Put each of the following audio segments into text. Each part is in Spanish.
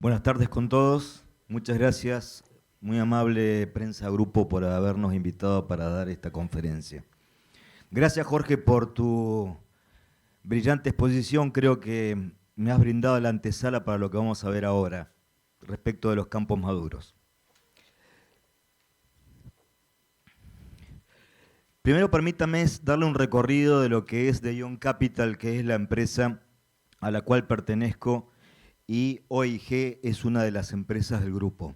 Buenas tardes con todos. Muchas gracias, muy amable Prensa Grupo, por habernos invitado para dar esta conferencia. Gracias, Jorge, por tu brillante exposición. Creo que me has brindado la antesala para lo que vamos a ver ahora, respecto de los campos maduros. Primero, permítame darle un recorrido de lo que es The Young Capital, que es la empresa a la cual pertenezco, y OIG es una de las empresas del grupo.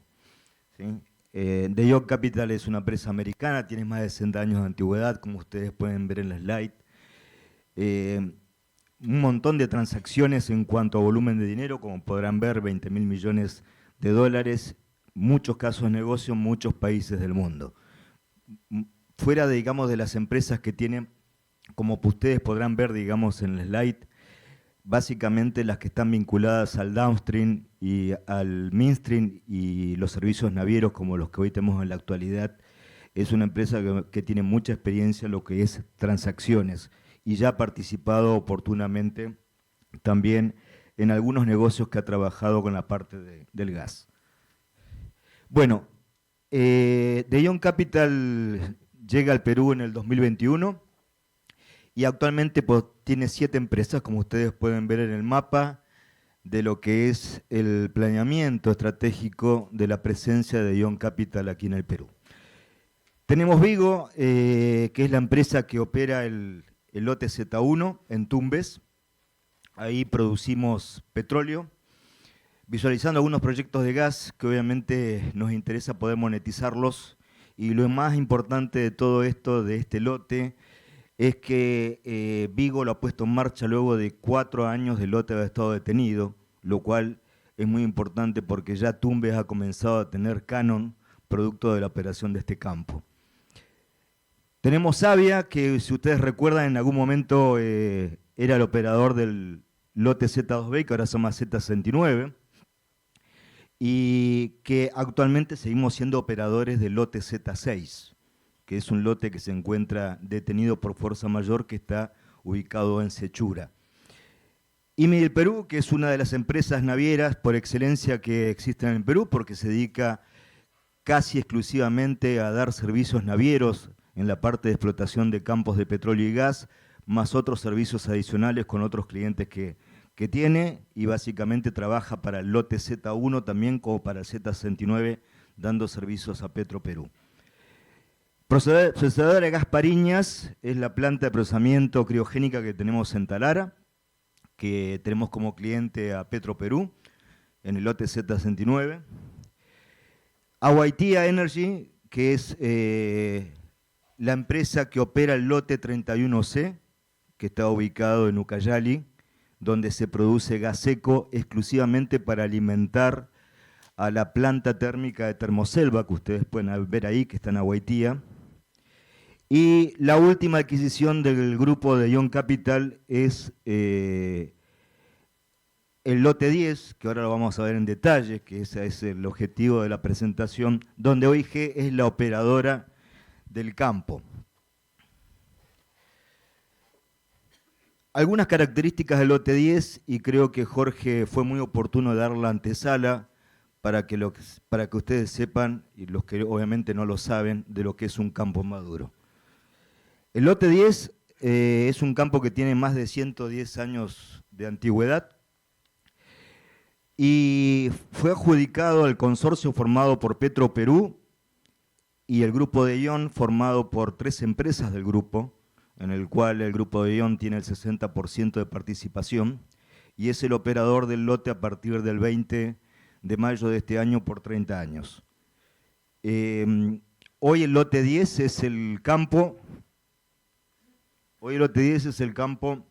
¿Sí? The Young Capital es una empresa americana, tiene más de 60 años de antigüedad, como ustedes pueden ver en la slide. Un montón de transacciones en cuanto a volumen de dinero, como podrán ver, 20.000 millones de dólares, muchos casos de negocio en muchos países del mundo. Fuera, digamos, de las empresas que tienen, como ustedes podrán ver, digamos, en el slide, básicamente las que están vinculadas al downstream y al midstream y los servicios navieros como los que hoy tenemos en la actualidad, es una empresa que tiene mucha experiencia en lo que es transacciones y ya ha participado oportunamente también en algunos negocios que ha trabajado con la parte del gas. Bueno, The Young Capital llega al Perú en el 2021 y actualmente pues, tiene 7 empresas, como ustedes pueden ver en el mapa, de lo que es el planeamiento estratégico de la presencia de Young Capital aquí en el Perú. Tenemos Vigo, que es la empresa que opera el lote Z1 en Tumbes. Ahí producimos petróleo, visualizando algunos proyectos de gas que obviamente nos interesa poder monetizarlos. Y lo más importante de todo esto, de este lote, es que Vigo lo ha puesto en marcha luego de 4 años del lote haber estado detenido, lo cual es muy importante porque ya Tumbes ha comenzado a tener canon producto de la operación de este campo. Tenemos Savia, que si ustedes recuerdan en algún momento era el operador del lote Z2B, que ahora se llama Z69, y que actualmente seguimos siendo operadores del lote Z6, que es un lote que se encuentra detenido por fuerza mayor, que está ubicado en Sechura. IMI del Perú, que es una de las empresas navieras por excelencia que existen en el Perú, porque se dedica casi exclusivamente a dar servicios navieros en la parte de explotación de campos de petróleo y gas, más otros servicios adicionales con otros clientes que tiene, y básicamente trabaja para el lote Z1 también como para el Z69, dando servicios a Petroperú. Procesadora Gaspariñas es la planta de procesamiento criogénica que tenemos en Talara, que tenemos como cliente a Petroperú en el lote Z69. Awaitia Energy, que es la empresa que opera el lote 31C, que está ubicado en Ucayali, donde se produce gas seco exclusivamente para alimentar a la planta térmica de Termoselva, que ustedes pueden ver ahí, que está en Awaitia. Y la última adquisición del grupo de Young Capital es el lote 10, que ahora lo vamos a ver en detalle, que ese es el objetivo de la presentación, donde OIG es la operadora del campo. Algunas características del lote 10, y creo que Jorge fue muy oportuno de dar la antesala para que ustedes sepan, y los que obviamente no lo saben, de lo que es un campo maduro. El lote 10 es un campo que tiene más de 110 años de antigüedad y fue adjudicado al consorcio formado por Petroperú y el grupo de ION formado por 3 empresas del grupo, en el cual el grupo de ION tiene el 60% de participación y es el operador del lote a partir del 20 de mayo de este año por 30 años. Hoy el lote 10 es el campo... Hoy el lote 10 es el campo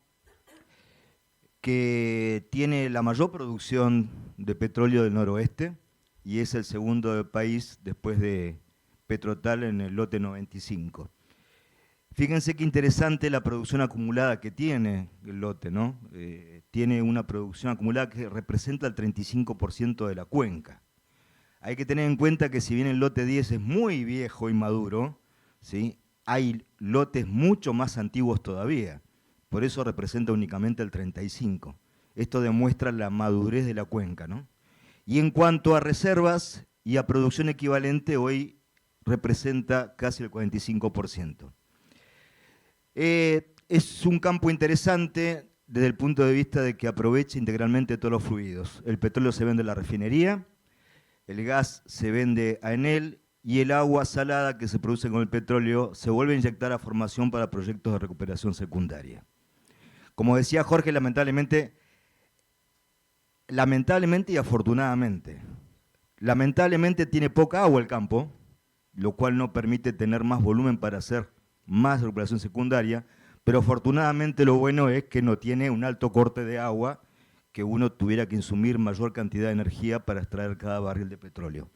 que tiene la mayor producción de petróleo del noroeste y es el segundo del país después de Petrotal en el lote 95. Fíjense qué interesante la producción acumulada que tiene el lote, ¿no? Tiene una producción acumulada que representa el 35% de la cuenca. Hay que tener en cuenta que si bien el lote 10 es muy viejo y maduro, ¿sí?, hay lotes mucho más antiguos todavía, por eso representa únicamente el 35%. Esto demuestra la madurez de la cuenca, ¿no? Y en cuanto a reservas y a producción equivalente, hoy representa casi el 45%. Es un campo interesante desde el punto de vista de que aprovecha integralmente todos los fluidos. El petróleo se vende en la refinería, el gas se vende a Enel y el agua salada que se produce con el petróleo se vuelve a inyectar a formación para proyectos de recuperación secundaria. Como decía Jorge, lamentablemente y afortunadamente. Lamentablemente tiene poca agua el campo, lo cual no permite tener más volumen para hacer más recuperación secundaria, pero afortunadamente lo bueno es que no tiene un alto corte de agua, que uno tuviera que insumir mayor cantidad de energía para extraer cada barril de petróleo.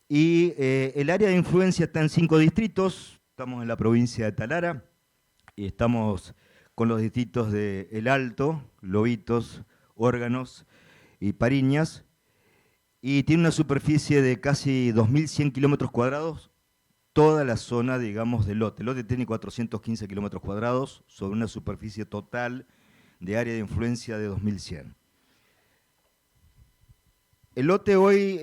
Y el área de influencia está en 5 distritos, estamos en la provincia de Talara, y estamos con los distritos de El Alto, Lobitos, Órganos y Pariñas, y tiene una superficie de casi 2.100 kilómetros cuadrados, toda la zona, digamos, del lote. El lote tiene 415 kilómetros cuadrados sobre una superficie total de área de influencia de 2.100. El lote hoy,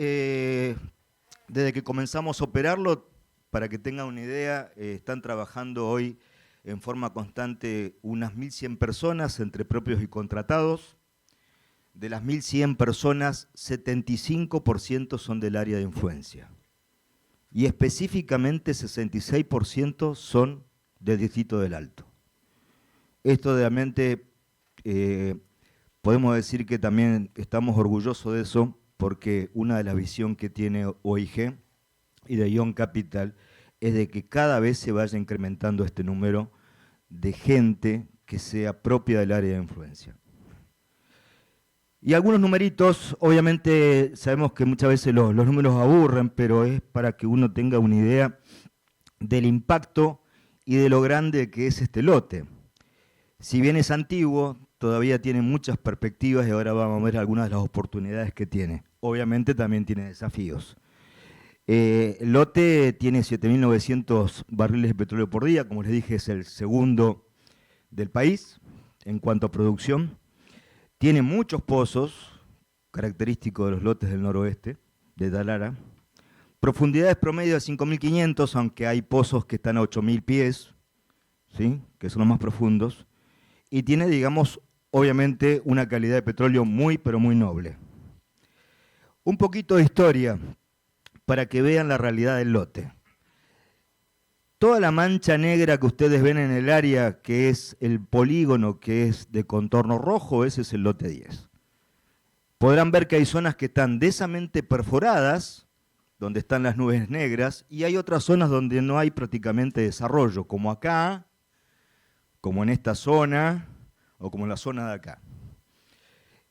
desde que comenzamos a operarlo, para que tengan una idea, están trabajando hoy en forma constante unas 1.100 personas entre propios y contratados. De las 1.100 personas, 75% son del área de influencia. Y específicamente 66% son del distrito del Alto. Esto realmente podemos decir que también estamos orgullosos de eso, porque una de las visiones que tiene OIG y de Ion Capital es de que cada vez se vaya incrementando este número de gente que sea propia del área de influencia. Y algunos numeritos, obviamente sabemos que muchas veces los números aburren, pero es para que uno tenga una idea del impacto y de lo grande que es este lote. Si bien es antiguo, todavía tiene muchas perspectivas y ahora vamos a ver algunas de las oportunidades que tiene. Obviamente también tiene desafíos. El lote tiene 7.900 barriles de petróleo por día, como les dije es el segundo del país en cuanto a producción. Tiene muchos pozos, característicos de los lotes del noroeste, de Talara. Profundidades promedio de 5.500, aunque hay pozos que están a 8.000 pies, ¿sí? Que son los más profundos. Y tiene, digamos, obviamente una calidad de petróleo muy, pero muy noble. Un poquito de historia para que vean la realidad del lote. Toda la mancha negra que ustedes ven en el área, que es el polígono que es de contorno rojo, ese es el lote 10. Podrán ver que hay zonas que están densamente perforadas, donde están las nubes negras, y hay otras zonas donde no hay prácticamente desarrollo, como acá, como en esta zona, o como en la zona de acá.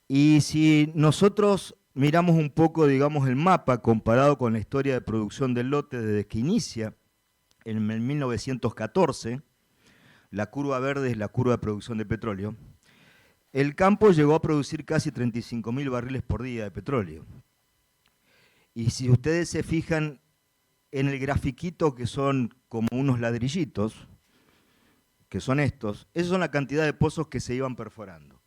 Y si nosotros miramos un poco, digamos, el mapa comparado con la historia de producción del lote desde que inicia, en 1914, la curva verde es la curva de producción de petróleo, el campo llegó a producir casi 35.000 barriles por día de petróleo. Y si ustedes se fijan en el grafiquito, que son como unos ladrillitos, que son estos, esas son la cantidad de pozos que se iban perforando.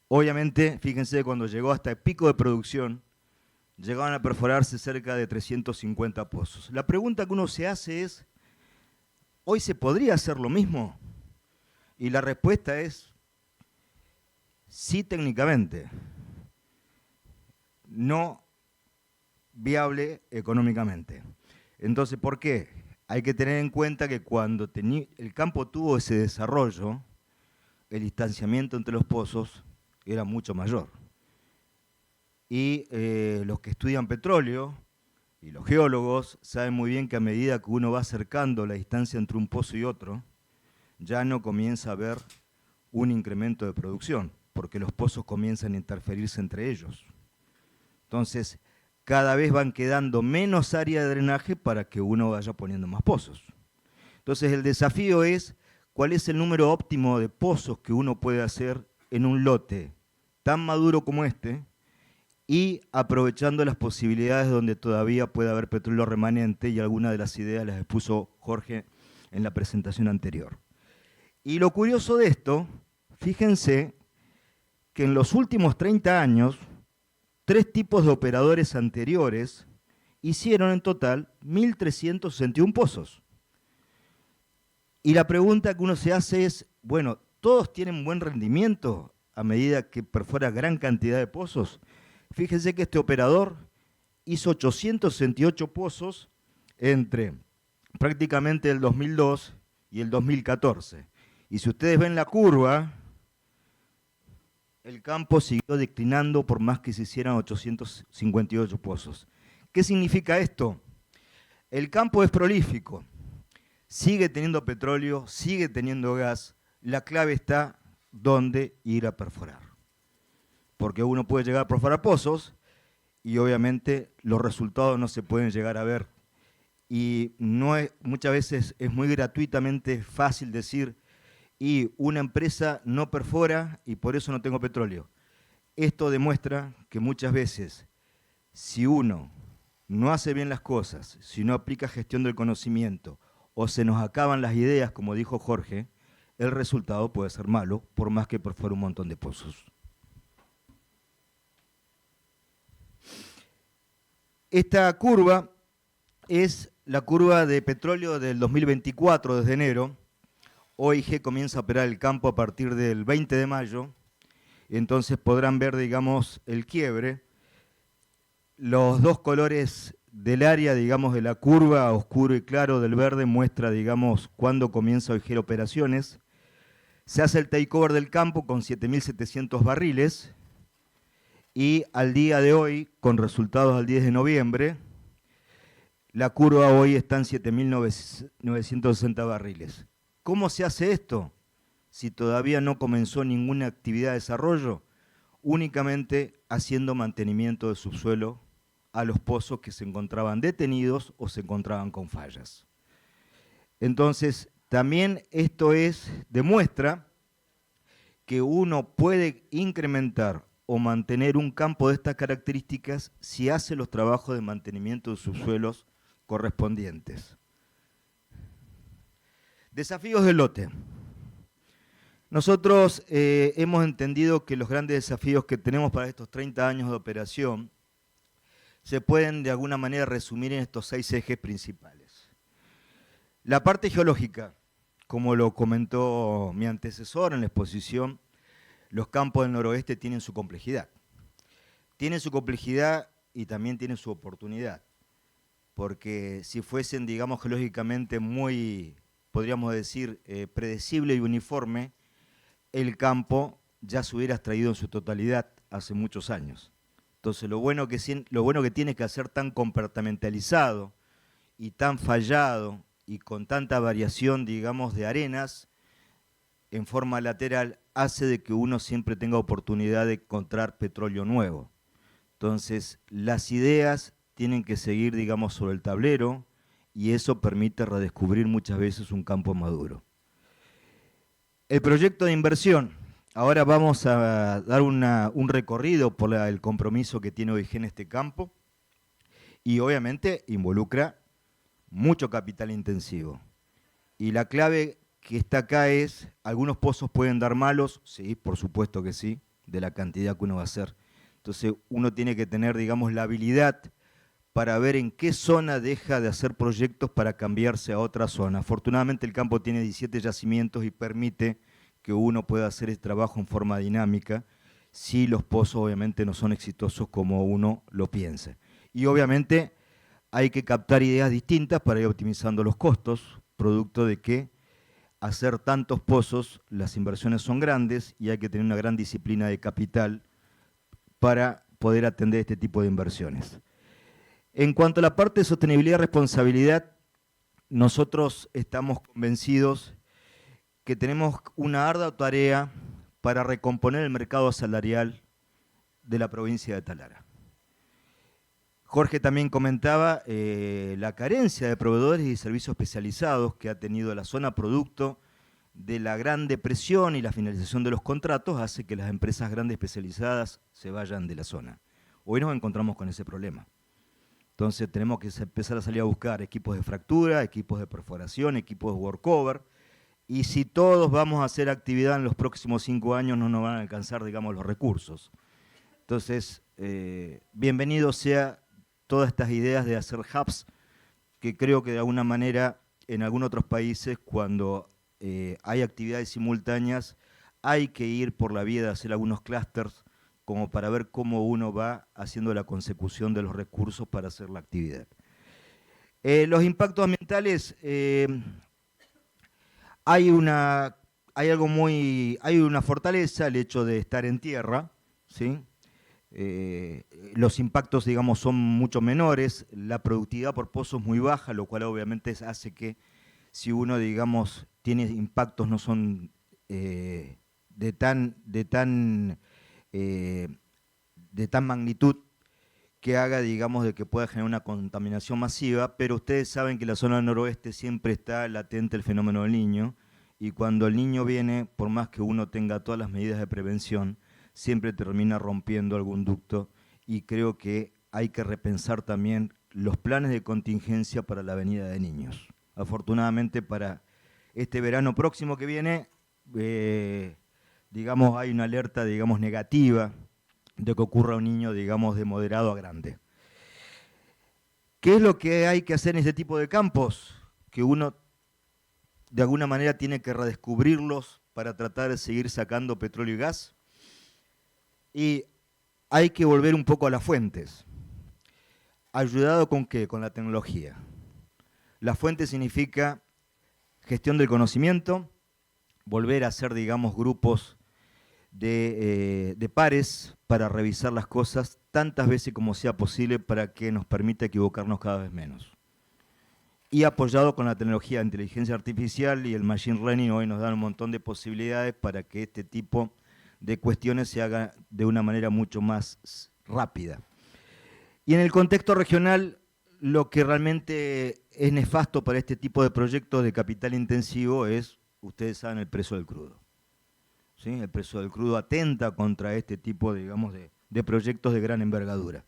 Obviamente, fíjense, cuando llegó hasta el pico de producción, llegaban a perforarse cerca de 350 pozos. La pregunta que uno se hace es, ¿hoy se podría hacer lo mismo? Y la respuesta es sí, técnicamente, no viable económicamente. Entonces, ¿por qué? Hay que tener en cuenta que cuando el campo tuvo ese desarrollo, el distanciamiento entre los pozos era mucho mayor. Y los que estudian petróleo y los geólogos saben muy bien que a medida que uno va acercando la distancia entre un pozo y otro, ya no comienza a haber un incremento de producción, porque los pozos comienzan a interferirse entre ellos. Entonces, cada vez van quedando menos área de drenaje para que uno vaya poniendo más pozos. Entonces, el desafío es cuál es el número óptimo de pozos que uno puede hacer en un lote tan maduro como este, y aprovechando las posibilidades donde todavía puede haber petróleo remanente, y algunas de las ideas las expuso Jorge en la presentación anterior. Y lo curioso de esto, fíjense que en los últimos 30 años, 3 tipos de operadores anteriores hicieron en total 1.361 pozos. Y la pregunta que uno se hace es, bueno, ¿todos tienen buen rendimiento a medida que perfora gran cantidad de pozos? Fíjense que este operador hizo 868 pozos entre prácticamente el 2002 y el 2014. Y si ustedes ven la curva, el campo siguió declinando por más que se hicieran 858 pozos. ¿Qué significa esto? El campo es prolífico, sigue teniendo petróleo, sigue teniendo gas. La clave está dónde ir a perforar. Porque uno puede llegar a perforar pozos y obviamente los resultados no se pueden llegar a ver. Y muchas veces es muy gratuitamente fácil decir, y una empresa no perfora y por eso no tengo petróleo. Esto demuestra que muchas veces, si uno no hace bien las cosas, si no aplica gestión del conocimiento, o se nos acaban las ideas, como dijo Jorge, el resultado puede ser malo, por más que perfore un montón de pozos. Esta curva es la curva de petróleo del 2024, desde enero. OIG comienza a operar el campo a partir del 20 de mayo, entonces podrán ver, digamos, el quiebre. Los 2 colores del área, digamos, de la curva, oscuro y claro del verde, muestra, digamos, cuándo comienza OIG operaciones. Se hace el takeover del campo con 7.700 barriles y al día de hoy, con resultados al 10 de noviembre, la curva hoy está en 7.960 barriles. ¿Cómo se hace esto? Si todavía no comenzó ninguna actividad de desarrollo, únicamente haciendo mantenimiento de subsuelo a los pozos que se encontraban detenidos o se encontraban con fallas. Entonces, también esto demuestra que uno puede incrementar o mantener un campo de estas características si hace los trabajos de mantenimiento de subsuelos correspondientes. Desafíos del lote. Nosotros hemos entendido que los grandes desafíos que tenemos para estos 30 años de operación se pueden de alguna manera resumir en estos 6 ejes principales. La parte geológica, como lo comentó mi antecesor en la exposición, los campos del noroeste tienen su complejidad. Tienen su complejidad y también tienen su oportunidad, porque si fuesen, digamos, geológicamente muy, podríamos decir, predecible y uniforme, el campo ya se hubiera extraído en su totalidad hace muchos años. Entonces, lo bueno que tiene que ser tan compartimentalizado y tan fallado y con tanta variación, digamos, de arenas en forma lateral, hace de que uno siempre tenga oportunidad de encontrar petróleo nuevo. Entonces, las ideas tienen que seguir, digamos, sobre el tablero y eso permite redescubrir muchas veces un campo maduro. El proyecto de inversión. Ahora vamos a dar un recorrido por el compromiso que tiene OIG en este campo y obviamente involucra mucho capital intensivo. Y la clave que está acá es, ¿algunos pozos pueden dar malos? Sí, por supuesto que sí, de la cantidad que uno va a hacer. Entonces uno tiene que tener, digamos, la habilidad para ver en qué zona deja de hacer proyectos para cambiarse a otra zona. Afortunadamente el campo tiene 17 yacimientos y permite que uno pueda hacer el trabajo en forma dinámica si los pozos obviamente no son exitosos como uno lo piensa. Y obviamente hay que captar ideas distintas para ir optimizando los costos, producto de que hacer tantos pozos, las inversiones son grandes y hay que tener una gran disciplina de capital para poder atender este tipo de inversiones. En cuanto a la parte de sostenibilidad y responsabilidad, nosotros estamos convencidos que tenemos una ardua tarea para recomponer el mercado salarial de la provincia de Talara. Jorge también comentaba la carencia de proveedores y servicios especializados que ha tenido la zona producto de la gran depresión y la finalización de los contratos hace que las empresas grandes especializadas se vayan de la zona. Hoy nos encontramos con ese problema. Entonces tenemos que empezar a salir a buscar equipos de fractura, equipos de perforación, equipos de workover, y si todos vamos a hacer actividad en los próximos 5 años no nos van a alcanzar, digamos, los recursos. Entonces bienvenido sea todas estas ideas de hacer hubs, que creo que de alguna manera en algunos otros países cuando hay actividades simultáneas hay que ir por la vía de hacer algunos clústeres como para ver cómo uno va haciendo la consecución de los recursos para hacer la actividad. Los impactos ambientales, hay una fortaleza, el hecho de estar en tierra, ¿sí? Los impactos, digamos, son mucho menores, la productividad por pozo es muy baja, lo cual obviamente hace que si uno, digamos, tiene impactos no son de tan magnitud que haga, digamos, de que pueda generar una contaminación masiva, pero ustedes saben que en la zona del noroeste siempre está latente el fenómeno del Niño, y cuando el Niño viene, por más que uno tenga todas las medidas de prevención, siempre termina rompiendo algún ducto, y creo que hay que repensar también los planes de contingencia para la venida de niños. Afortunadamente para este verano próximo que viene, digamos, hay una alerta, digamos, negativa de que ocurra un niño, digamos, de moderado a grande. ¿Qué es lo que hay que hacer en este tipo de campos? Que uno, de alguna manera, tiene que redescubrirlos para tratar de seguir sacando petróleo y gas. Y hay que volver un poco a las fuentes. ¿Ayudado con qué? Con la tecnología. La fuente significa gestión del conocimiento, volver a hacer, digamos, grupos de pares para revisar las cosas tantas veces como sea posible para que nos permita equivocarnos cada vez menos. Y apoyado con la tecnología de inteligencia artificial y el machine learning, hoy nos dan un montón de posibilidades para que este tipo de cuestiones se hagan de una manera mucho más rápida. Y en el contexto regional, lo que realmente es nefasto para este tipo de proyectos de capital intensivo es, ustedes saben, el precio del crudo. ¿Sí? El precio del crudo atenta contra este tipo, digamos, de proyectos de gran envergadura.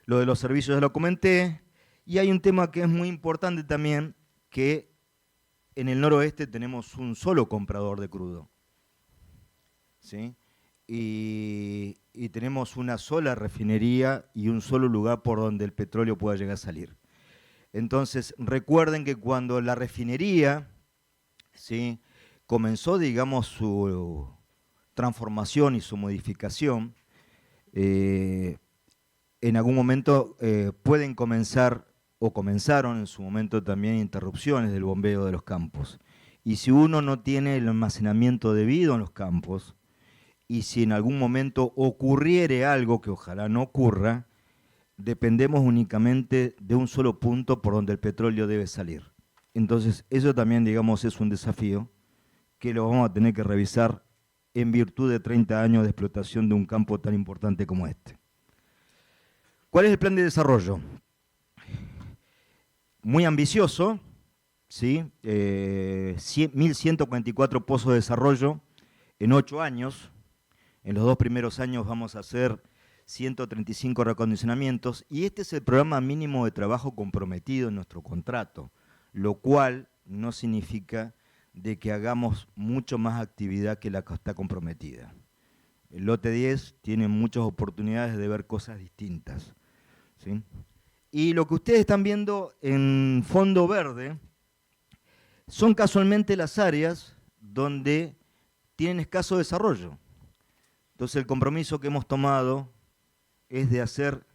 Lo de los servicios ya lo comenté, y hay un tema que es muy importante también, que en el noroeste tenemos un solo comprador de crudo, ¿sí? Y tenemos una sola refinería y un solo lugar por donde el petróleo pueda llegar a salir. Entonces, recuerden que cuando la refinería, ¿sí?, comenzó, digamos, su transformación y su modificación, en algún momento pueden comenzar, o comenzaron en su momento también, interrupciones del bombeo de los campos. Y si uno no tiene el almacenamiento debido en los campos, y si en algún momento ocurriere algo, que ojalá no ocurra, dependemos únicamente de un solo punto por donde el petróleo debe salir. Entonces, eso también, digamos, es un desafío que lo vamos a tener que revisar en virtud de 30 años de explotación de un campo tan importante como este. ¿Cuál es el plan de desarrollo? Muy ambicioso, ¿sí? 1.144 pozos de desarrollo en 8 años. En los 2 primeros años vamos a hacer 135 reacondicionamientos, y este es el programa mínimo de trabajo comprometido en nuestro contrato, lo cual no significa de que hagamos mucho más actividad que la que está comprometida. El lote 10 tiene muchas oportunidades de ver cosas distintas, ¿sí? Y lo que ustedes están viendo en fondo verde son casualmente las áreas donde tienen escaso desarrollo. Entonces el compromiso que hemos tomado es de hacer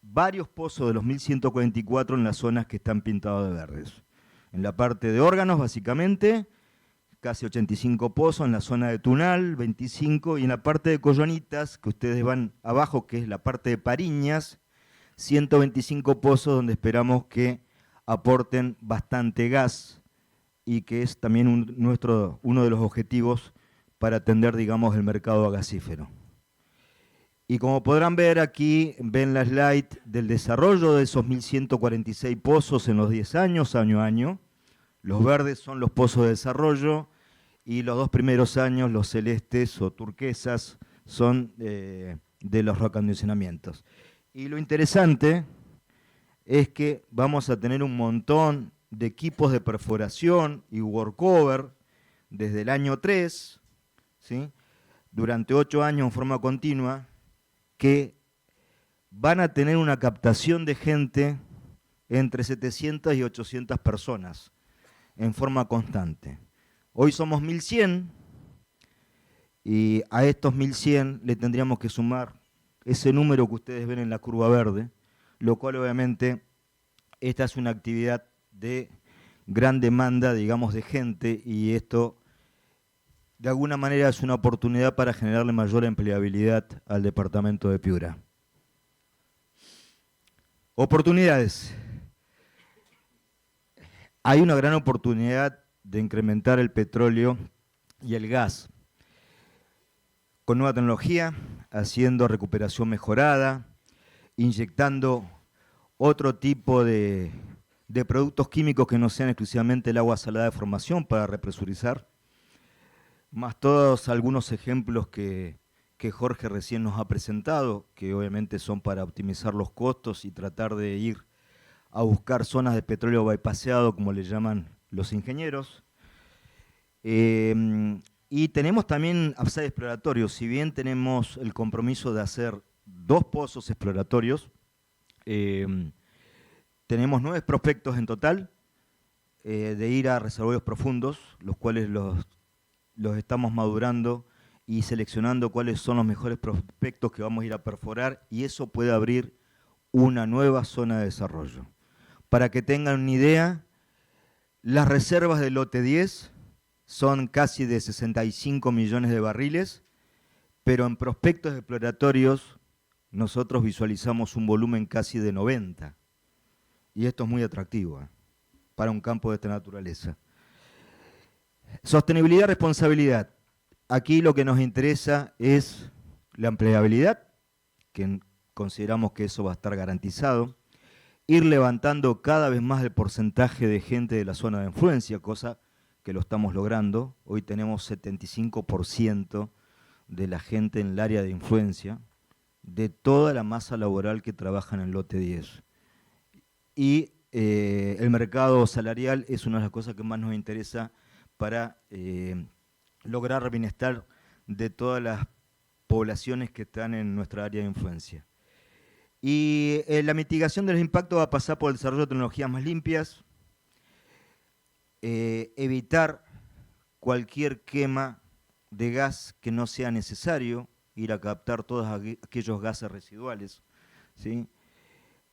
varios pozos de los 1.144 en las zonas que están pintados de verdes. En la parte de órganos, básicamente, casi 85 pozos, en la zona de Tunal, 25, y en la parte de Collonitas, que ustedes van abajo, que es la parte de Pariñas, 125 pozos donde esperamos que aporten bastante gas, y que es también uno de los objetivos para atender, digamos, el mercado gasífero. Y como podrán ver aquí, ven la slide del desarrollo de esos 1.146 pozos en los 10 años, año a año. Los verdes son los pozos de desarrollo, y los 2 primeros años, los celestes o turquesas, son de los reacondicionamientos. Y lo interesante es que vamos a tener un montón de equipos de perforación y workover desde el año 3, ¿sí?, durante 8 años en forma continua, que van a tener una captación de gente entre 700 y 800 personas en forma constante. Hoy somos 1100 y a estos 1100 le tendríamos que sumar ese número que ustedes ven en la curva verde, lo cual obviamente esta es una actividad de gran demanda, digamos, de gente, y esto de alguna manera es una oportunidad para generarle mayor empleabilidad al departamento de Piura. Oportunidades. Hay una gran oportunidad de incrementar el petróleo y el gas con nueva tecnología, haciendo recuperación mejorada, inyectando otro tipo de productos químicos que no sean exclusivamente el agua salada de formación para represurizar, más todos algunos ejemplos que Jorge recién nos ha presentado, que obviamente son para optimizar los costos y tratar de ir a buscar zonas de petróleo bypaseado, como le llaman los ingenieros. Y tenemos también upside exploratorios. Si bien tenemos el compromiso de hacer 2 pozos exploratorios, tenemos 9 prospectos en total, de ir a reservorios profundos, los cuales los estamos madurando y seleccionando cuáles son los mejores prospectos que vamos a ir a perforar, y eso puede abrir una nueva zona de desarrollo. Para que tengan una idea, las reservas del lote 10 son casi de 65 millones de barriles, pero en prospectos exploratorios nosotros visualizamos un volumen casi de 90. Y esto es muy atractivo para un campo de esta naturaleza. Sostenibilidad, responsabilidad. Aquí lo que nos interesa es la empleabilidad, que consideramos que eso va a estar garantizado. Ir levantando cada vez más el porcentaje de gente de la zona de influencia, cosa que lo estamos logrando. Hoy tenemos 75% de la gente en el área de influencia, de toda la masa laboral que trabaja en el lote 10. Y el mercado salarial es una de las cosas que más nos interesa para lograr el bienestar de todas las poblaciones que están en nuestra área de influencia. Y la mitigación de los impactos va a pasar por el desarrollo de tecnologías más limpias, evitar cualquier quema de gas que no sea necesario, ir a captar todos aquellos gases residuales, ¿sí?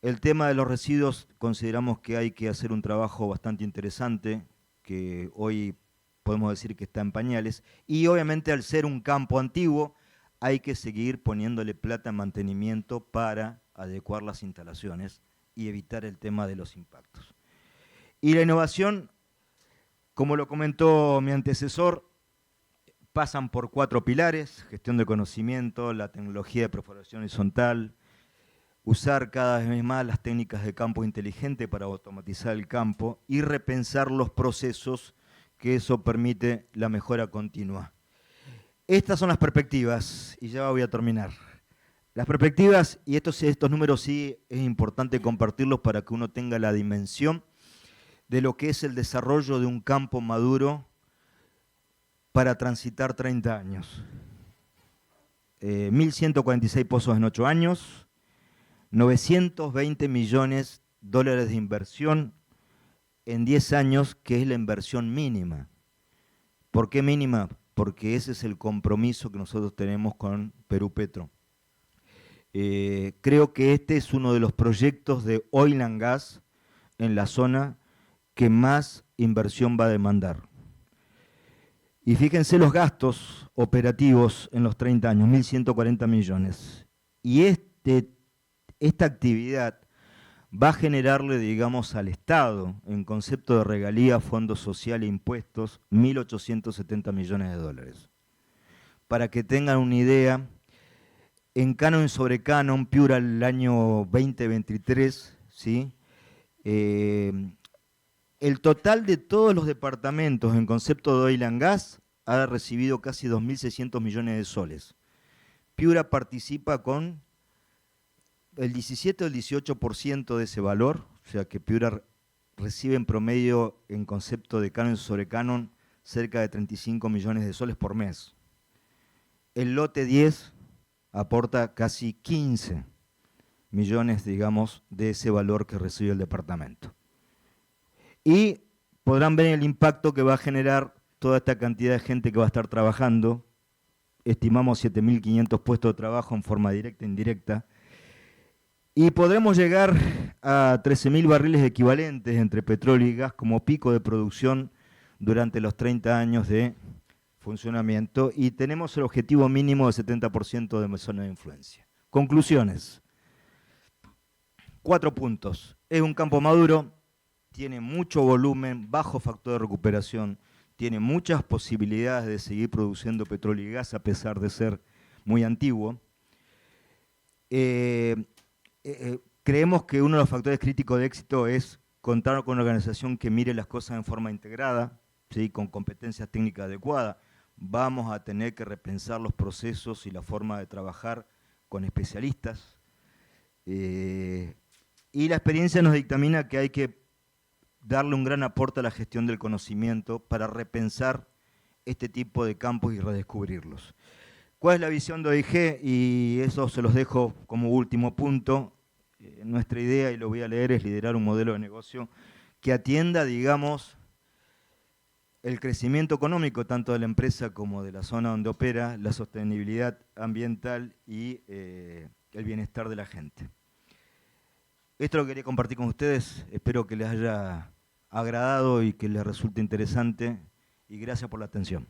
El tema de los residuos, consideramos que hay que hacer un trabajo bastante interesante, que hoy podemos decir que está en pañales, y obviamente al ser un campo antiguo, hay que seguir poniéndole plata en mantenimiento para adecuar las instalaciones y evitar el tema de los impactos. Y la innovación, como lo comentó mi antecesor, pasan por 4 pilares: gestión de conocimiento, la tecnología de perforación horizontal, usar cada vez más las técnicas de campo inteligente para automatizar el campo y repensar los procesos, que eso permite la mejora continua. Estas son las perspectivas, y ya voy a terminar. Las perspectivas, y estos números sí es importante compartirlos para que uno tenga la dimensión de lo que es el desarrollo de un campo maduro para transitar 30 años. 1.146 pozos en 8 años, 920 millones de dólares de inversión en 10 años, que es la inversión mínima. ¿Por qué mínima? Porque ese es el compromiso que nosotros tenemos con Perú Petro. Creo que este es uno de los proyectos de oil and gas en la zona que más inversión va a demandar. Y fíjense los gastos operativos en los 30 años, 1.140 millones. Y esta actividad va a generarle, digamos, al Estado, en concepto de regalía, fondo social e impuestos, 1.870 millones de dólares. Para que tengan una idea, en canon y sobre canon, Piura el año 2023, ¿sí? El total de todos los departamentos en concepto de oil and gas ha recibido casi 2.600 millones de soles. Piura participa con el 17 o el 18% de ese valor, o sea que Piura recibe en promedio, en concepto de canon sobre canon, cerca de 35 millones de soles por mes. El lote 10 aporta casi 15 millones, digamos, de ese valor que recibe el departamento. Y podrán ver el impacto que va a generar toda esta cantidad de gente que va a estar trabajando. Estimamos 7.500 puestos de trabajo en forma directa e indirecta. Y podremos llegar a 13.000 barriles equivalentes entre petróleo y gas como pico de producción durante los 30 años de funcionamiento. Y tenemos el objetivo mínimo de 70% de zona de influencia. Conclusiones. 4 puntos. Es un campo maduro, tiene mucho volumen, bajo factor de recuperación, tiene muchas posibilidades de seguir produciendo petróleo y gas a pesar de ser muy antiguo. Creemos que uno de los factores críticos de éxito es contar con una organización que mire las cosas en forma integrada, ¿sí? Con competencias técnicas adecuadas. Vamos a tener que repensar los procesos y la forma de trabajar con especialistas. Y la experiencia nos dictamina que hay que darle un gran aporte a la gestión del conocimiento para repensar este tipo de campos y redescubrirlos. ¿Cuál es la visión de OIG? Y eso se los dejo como último punto. Nuestra idea, y lo voy a leer, es liderar un modelo de negocio que atienda, digamos, el crecimiento económico tanto de la empresa como de la zona donde opera, la sostenibilidad ambiental y el bienestar de la gente. Esto lo quería compartir con ustedes, espero que les haya agradado y que les resulte interesante, y gracias por la atención.